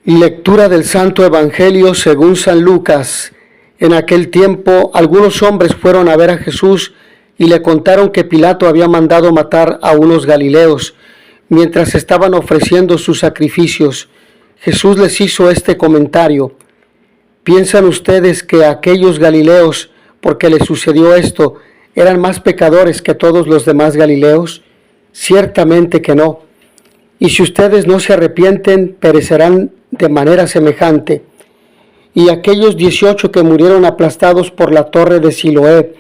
Lectura del Santo Evangelio según San Lucas. En aquel tiempo, algunos hombres fueron a ver a Jesús y le contaron que Pilato había mandado matar a unos galileos mientras estaban ofreciendo sus sacrificios. Jesús les hizo este comentario: ¿piensan ustedes que aquellos galileos, porque les sucedió esto, eran más pecadores que todos los demás galileos? Ciertamente que no. Y si ustedes no se arrepienten, perecerán de manera semejante. Y aquellos 18 que murieron aplastados por la torre de Siloé,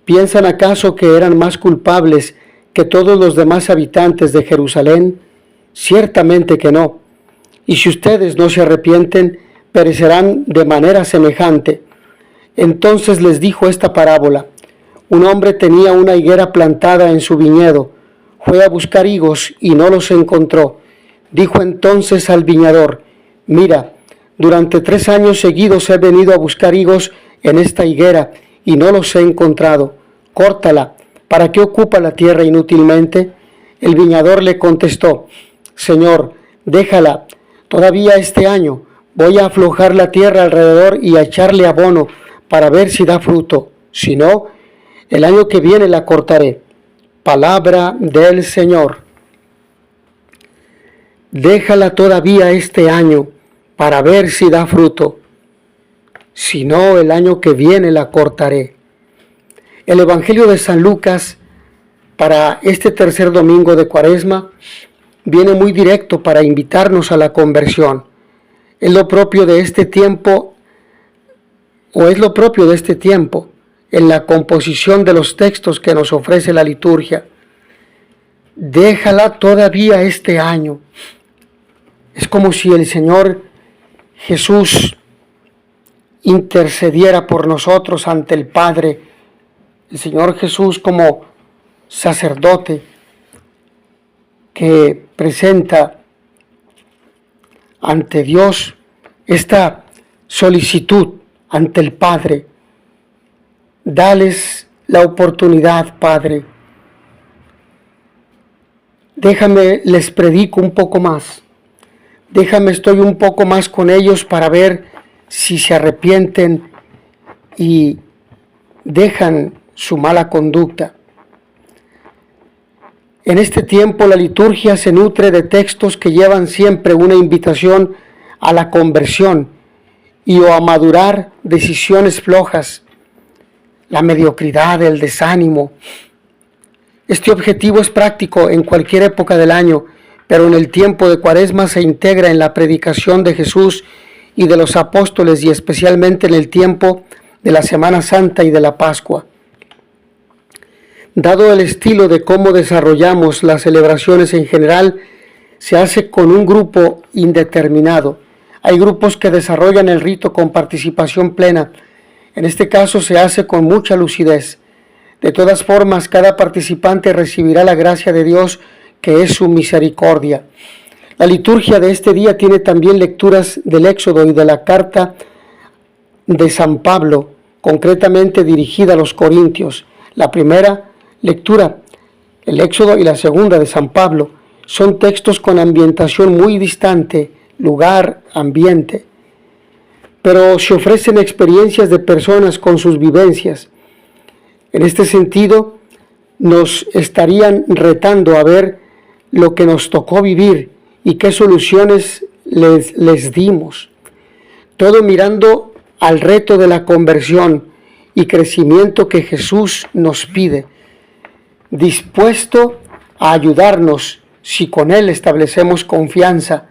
¿piensan acaso que eran más culpables que todos los demás habitantes de Jerusalén? Ciertamente que no. Y si ustedes no se arrepienten, perecerán de manera semejante. Entonces les dijo esta parábola: un hombre tenía una higuera plantada en su viñedo. Fue a buscar higos y no los encontró. Dijo entonces al viñador: mira, durante 3 años seguidos he venido a buscar higos en esta higuera y no los he encontrado. Córtala. ¿Para qué ocupa la tierra inútilmente? El viñador le contestó: Señor, déjala. Todavía este año voy a aflojar la tierra alrededor y a echarle abono para ver si da fruto. Si no, el año que viene la cortaré. Palabra del Señor. Déjala todavía este año para ver si da fruto. Si no, el año que viene la cortaré. El Evangelio de San Lucas para este tercer domingo de Cuaresma viene muy directo para invitarnos a la conversión. Es lo propio de este tiempo, en la composición de los textos que nos ofrece la liturgia. Déjala todavía este año. Es como si el Señor Jesús intercediera por nosotros ante el Padre. El Señor Jesús como sacerdote que presenta ante Dios esta solicitud ante el Padre. Dales la oportunidad, Padre. Déjame, les predico un poco más. Déjame, estoy un poco más con ellos para ver si se arrepienten y dejan su mala conducta. En este tiempo la liturgia se nutre de textos que llevan siempre una invitación a la conversión y o a madurar decisiones flojas, la mediocridad, el desánimo. Este objetivo es práctico en cualquier época del año, pero en el tiempo de Cuaresma se integra en la predicación de Jesús y de los apóstoles, y especialmente en el tiempo de la Semana Santa y de la Pascua. Dado el estilo de cómo desarrollamos las celebraciones en general, se hace con un grupo indeterminado. Hay grupos que desarrollan el rito con participación plena. En este caso se hace con mucha lucidez. De todas formas, cada participante recibirá la gracia de Dios, que es su misericordia. La liturgia de este día tiene también lecturas del Éxodo y de la carta de San Pablo, concretamente dirigida a los Corintios. La primera lectura, el Éxodo, y la segunda de San Pablo, son textos con ambientación muy distante, lugar, ambiente, pero se ofrecen experiencias de personas con sus vivencias. En este sentido, nos estarían retando a ver lo que nos tocó vivir y qué soluciones les dimos. Todo mirando al reto de la conversión y crecimiento que Jesús nos pide, dispuesto a ayudarnos si con Él establecemos confianza.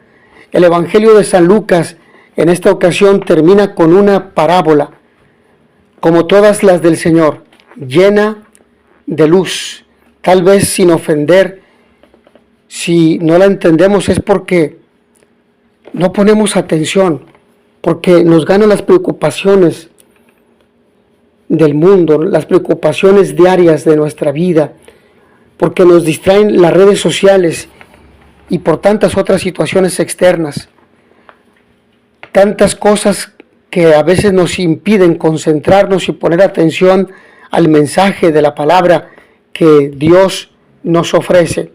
El Evangelio de San Lucas en esta ocasión termina con una parábola, como todas las del Señor, llena de luz, tal vez sin ofender. Si no la entendemos es porque no ponemos atención, porque nos ganan las preocupaciones del mundo, las preocupaciones diarias de nuestra vida, porque nos distraen las redes sociales y por tantas otras situaciones externas, tantas cosas que a veces nos impiden concentrarnos y poner atención al mensaje de la palabra que Dios nos ofrece.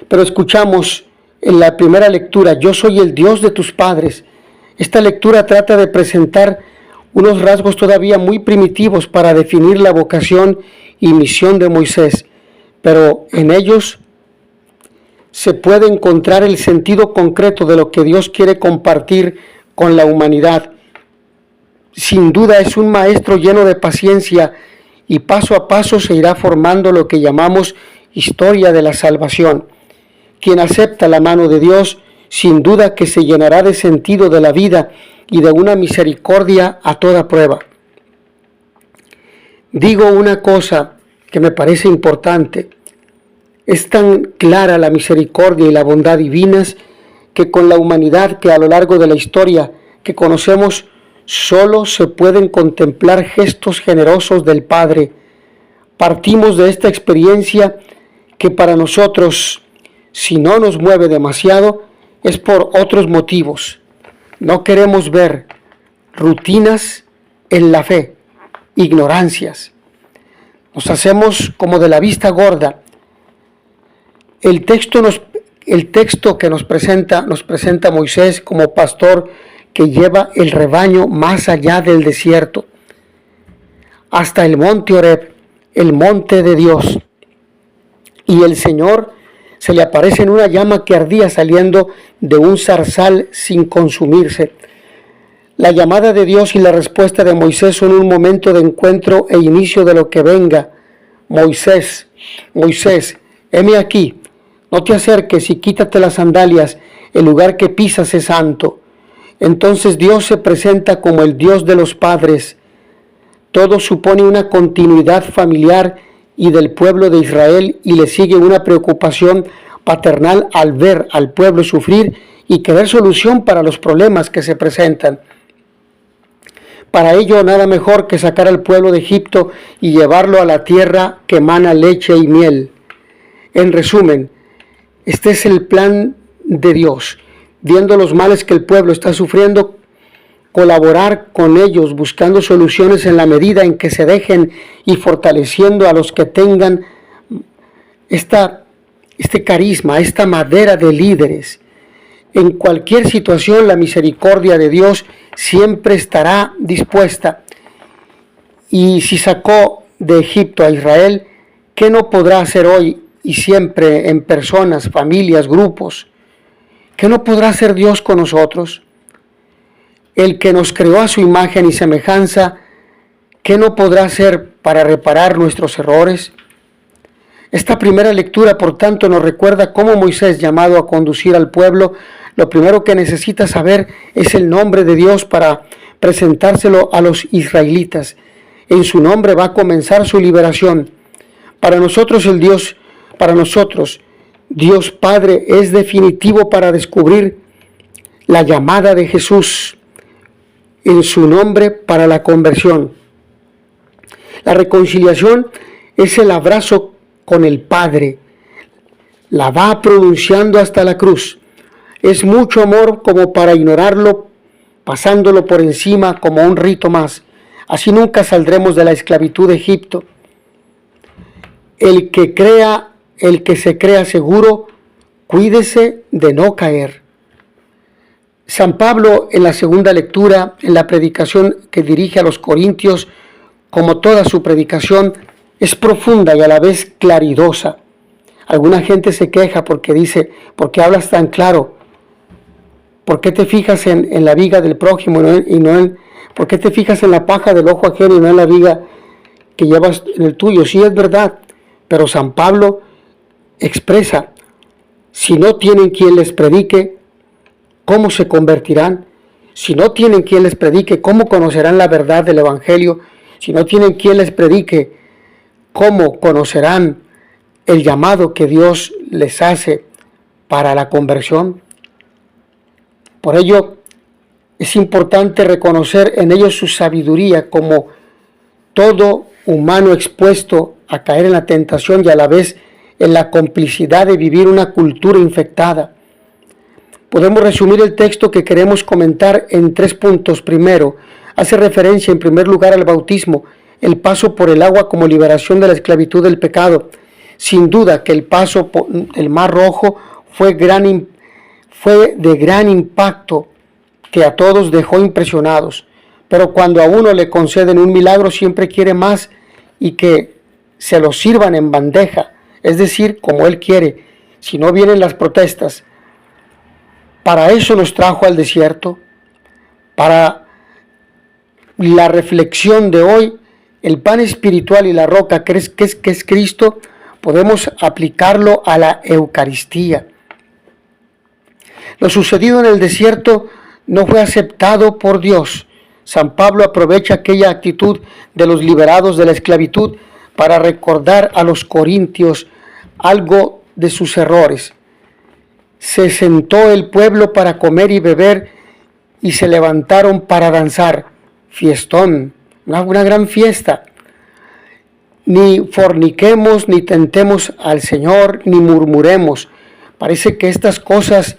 Pero escuchamos en la primera lectura, yo soy el Dios de tus padres. Esta lectura trata de presentar unos rasgos todavía muy primitivos para definir la vocación y misión de Moisés, pero en ellos se puede encontrar el sentido concreto de lo que Dios quiere compartir con la humanidad. Sin duda es un maestro lleno de paciencia y paso a paso se irá formando lo que llamamos historia de la salvación. Quien acepta la mano de Dios, sin duda que se llenará de sentido de la vida y de una misericordia a toda prueba. Digo una cosa que me parece importante. Es tan clara la misericordia y la bondad divinas que con la humanidad que a lo largo de la historia que conocemos solo se pueden contemplar gestos generosos del Padre. Partimos de esta experiencia que para nosotros, si no nos mueve demasiado, es por otros motivos. No queremos ver rutinas en la fe, ignorancias. Nos hacemos como de la vista gorda. El texto que nos presenta Moisés como pastor que lleva el rebaño más allá del desierto, hasta el monte Horeb, el monte de Dios. Y el Señor se le aparece en una llama que ardía saliendo de un zarzal sin consumirse. La llamada de Dios y la respuesta de Moisés son un momento de encuentro e inicio de lo que venga. Moisés, Moisés, heme aquí, no te acerques y quítate las sandalias, el lugar que pisas es santo. Entonces Dios se presenta como el Dios de los padres. Todo supone una continuidad familiar y del pueblo de Israel, y le sigue una preocupación paternal al ver al pueblo sufrir y querer solución para los problemas que se presentan. Para ello, nada mejor que sacar al pueblo de Egipto y llevarlo a la tierra que emana leche y miel. En resumen, este es el plan de Dios. Viendo los males que el pueblo está sufriendo, colaborar con ellos buscando soluciones en la medida en que se dejen y fortaleciendo a los que tengan este carisma, esta madera de líderes. En cualquier situación, la misericordia de Dios siempre estará dispuesta. Y si sacó de Egipto a Israel, ¿qué no podrá hacer hoy y siempre en personas, familias, grupos? ¿Qué no podrá hacer Dios con nosotros? El que nos creó a su imagen y semejanza, ¿qué no podrá hacer para reparar nuestros errores? Esta primera lectura, por tanto, nos recuerda cómo Moisés, llamado a conducir al pueblo, lo primero que necesita saber es el nombre de Dios para presentárselo a los israelitas. En su nombre va a comenzar su liberación. Para nosotros, Dios Padre es definitivo para descubrir la llamada de Jesús en su nombre para la conversión. La reconciliación es el abrazo con el Padre. La va pronunciando hasta la cruz. Es mucho amor como para ignorarlo, pasándolo por encima como un rito más. Así nunca saldremos de la esclavitud de Egipto. El que se crea seguro, cuídese de no caer. San Pablo, en la segunda lectura, en la predicación que dirige a los Corintios, como toda su predicación, es profunda y a la vez claridosa. Alguna gente se queja porque dice, ¿por qué hablas tan claro? ¿Por qué te fijas en la viga del prójimo ¿por qué te fijas en la paja del ojo ajeno y no en la viga que llevas en el tuyo? Sí, es verdad, pero San Pablo expresa, si no tienen quien les predique, ¿cómo se convertirán? Si no tienen quien les predique, ¿cómo conocerán la verdad del Evangelio? Si no tienen quien les predique, ¿cómo conocerán el llamado que Dios les hace para la conversión? Por ello, es importante reconocer en ellos su sabiduría como todo humano expuesto a caer en la tentación y a la vez en la complicidad de vivir una cultura infectada. Podemos resumir el texto que queremos comentar en 3 puntos. Primero, hace referencia en primer lugar al bautismo, el paso por el agua como liberación de la esclavitud del pecado. Sin duda que el paso por el Mar Rojo fue fue de gran impacto que a todos dejó impresionados. Pero cuando a uno le conceden un milagro siempre quiere más y que se lo sirvan en bandeja, es decir, como él quiere, si no vienen las protestas. Para eso nos trajo al desierto, para la reflexión de hoy, el pan espiritual y la roca que es Cristo, podemos aplicarlo a la Eucaristía. Lo sucedido en el desierto no fue aceptado por Dios. San Pablo aprovecha aquella actitud de los liberados de la esclavitud para recordar a los corintios algo de sus errores. Se sentó el pueblo para comer y beber y se levantaron para danzar. Fiestón, una gran fiesta. Ni forniquemos, ni tentemos al Señor, ni murmuremos. Parece que estas cosas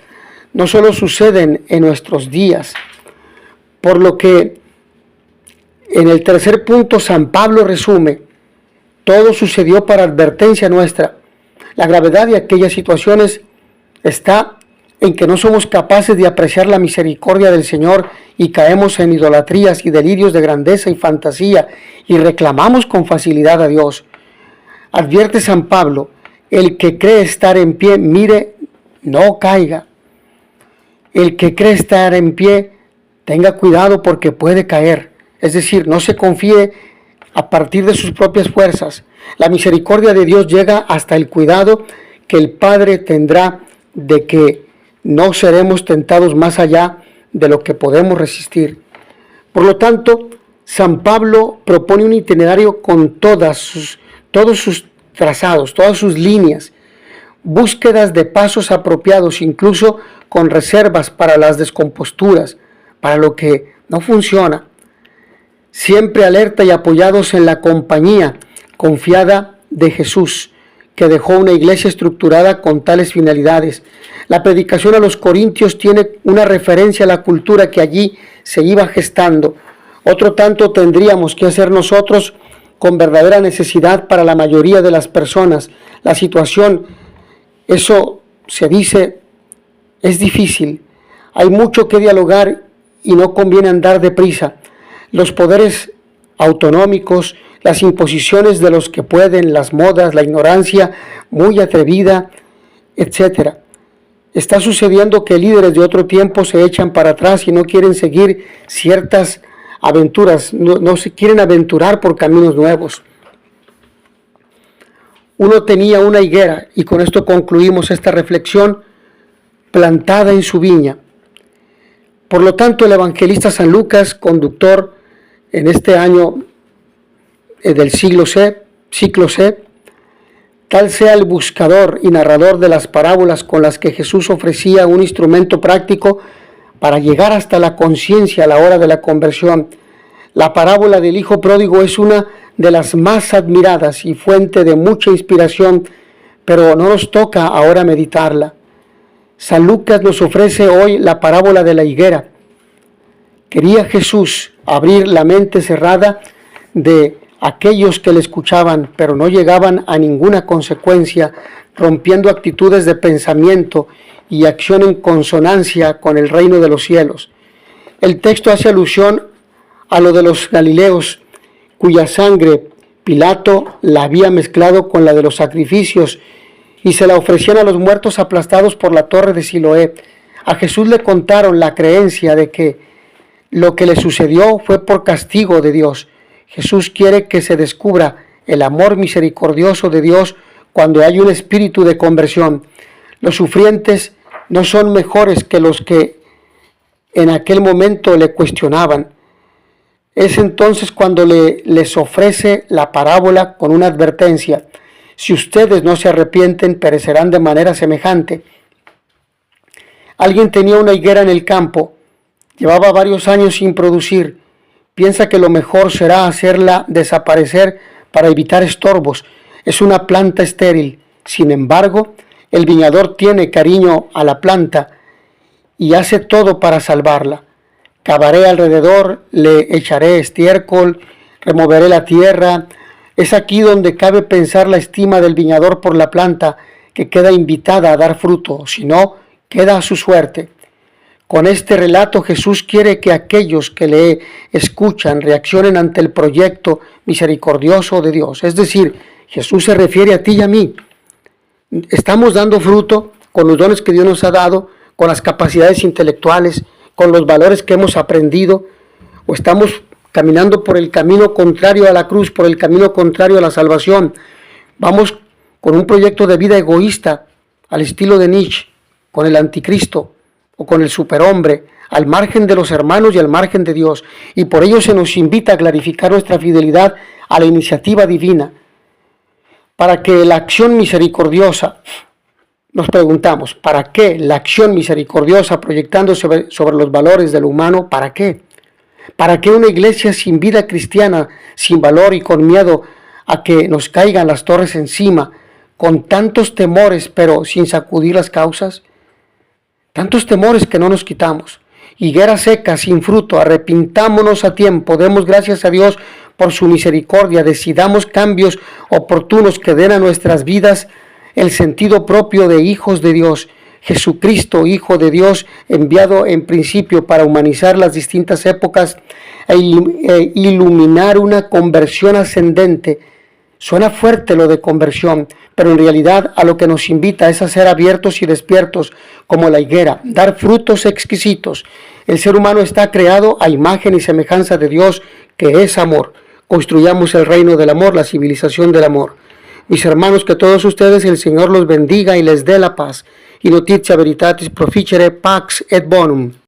no solo suceden en nuestros días. Por lo que en el tercer punto San Pablo resume, todo sucedió para advertencia nuestra. La gravedad de aquellas situaciones está en que no somos capaces de apreciar la misericordia del Señor y caemos en idolatrías y delirios de grandeza y fantasía y reclamamos con facilidad a Dios. Advierte San Pablo, el que cree estar en pie, mire, no caiga. El que cree estar en pie, tenga cuidado porque puede caer. Es decir, no se confíe a partir de sus propias fuerzas. La misericordia de Dios llega hasta el cuidado que el Padre tendrá de que no seremos tentados más allá de lo que podemos resistir. Por lo tanto, San Pablo propone un itinerario con todos sus trazados, todas sus líneas, búsquedas de pasos apropiados, incluso con reservas para las descomposturas, para lo que no funciona. Siempre alerta y apoyados en la compañía confiada de Jesús, que dejó una iglesia estructurada con tales finalidades. La predicación a los corintios tiene una referencia a la cultura que allí se iba gestando. Otro tanto tendríamos que hacer nosotros con verdadera necesidad para la mayoría de las personas. La situación, eso se dice, es difícil. Hay mucho que dialogar y no conviene andar deprisa. Los poderes autonómicos, las imposiciones de los que pueden, las modas, la ignorancia muy atrevida, etc. Está sucediendo que líderes de otro tiempo se echan para atrás y no quieren seguir ciertas aventuras, no se quieren aventurar por caminos nuevos. Uno tenía una higuera, y con esto concluimos esta reflexión, plantada en su viña. Por lo tanto, el evangelista San Lucas, conductor en este año del ciclo C, tal sea el buscador y narrador de las parábolas con las que Jesús ofrecía un instrumento práctico para llegar hasta la conciencia a la hora de la conversión. La parábola del Hijo Pródigo es una de las más admiradas y fuente de mucha inspiración, pero no nos toca ahora meditarla. San Lucas nos ofrece hoy la parábola de la higuera. Quería Jesús abrir la mente cerrada de aquellos que le escuchaban, pero no llegaban a ninguna consecuencia, rompiendo actitudes de pensamiento y acción en consonancia con el reino de los cielos. El texto hace alusión a lo de los galileos, cuya sangre Pilato la había mezclado con la de los sacrificios y se la ofrecían a los muertos aplastados por la torre de Siloé. A Jesús le contaron la creencia de que lo que le sucedió fue por castigo de Dios. Jesús quiere que se descubra el amor misericordioso de Dios cuando hay un espíritu de conversión. Los sufrientes no son mejores que los que en aquel momento le cuestionaban. Es entonces cuando les ofrece la parábola con una advertencia. Si ustedes no se arrepienten, perecerán de manera semejante. Alguien tenía una higuera en el campo, llevaba varios años sin producir. Piensa que lo mejor será hacerla desaparecer para evitar estorbos. Es una planta estéril. Sin embargo, el viñador tiene cariño a la planta y hace todo para salvarla. Cavaré alrededor, le echaré estiércol, removeré la tierra. Es aquí donde cabe pensar la estima del viñador por la planta, que queda invitada a dar fruto, sino queda a su suerte. Con este relato Jesús quiere que aquellos que le escuchan reaccionen ante el proyecto misericordioso de Dios. Es decir, Jesús se refiere a ti y a mí. Estamos dando fruto con los dones que Dios nos ha dado, con las capacidades intelectuales, con los valores que hemos aprendido, o estamos caminando por el camino contrario a la cruz, por el camino contrario a la salvación. Vamos con un proyecto de vida egoísta, al estilo de Nietzsche, con el anticristo o con el superhombre, al margen de los hermanos y al margen de Dios. Y por ello se nos invita a clarificar nuestra fidelidad a la iniciativa divina, para que la acción misericordiosa, nos preguntamos, ¿para qué la acción misericordiosa proyectándose sobre los valores de lo humano? ¿Para qué? ¿Para qué una iglesia sin vida cristiana, sin valor y con miedo a que nos caigan las torres encima, con tantos temores pero sin sacudir las causas? Tantos temores que no nos quitamos. Higuera seca, sin fruto, arrepintámonos a tiempo, demos gracias a Dios por su misericordia, decidamos cambios oportunos que den a nuestras vidas el sentido propio de hijos de Dios. Jesucristo, Hijo de Dios, enviado en principio para humanizar las distintas épocas e iluminar una conversión ascendente. Suena fuerte lo de conversión, pero en realidad a lo que nos invita es a ser abiertos y despiertos como la higuera, dar frutos exquisitos. El ser humano está creado a imagen y semejanza de Dios, que es amor. Construyamos el reino del amor, la civilización del amor. Mis hermanos, que todos ustedes el Señor los bendiga y les dé la paz. Y noticia veritatis proficere pax et bonum.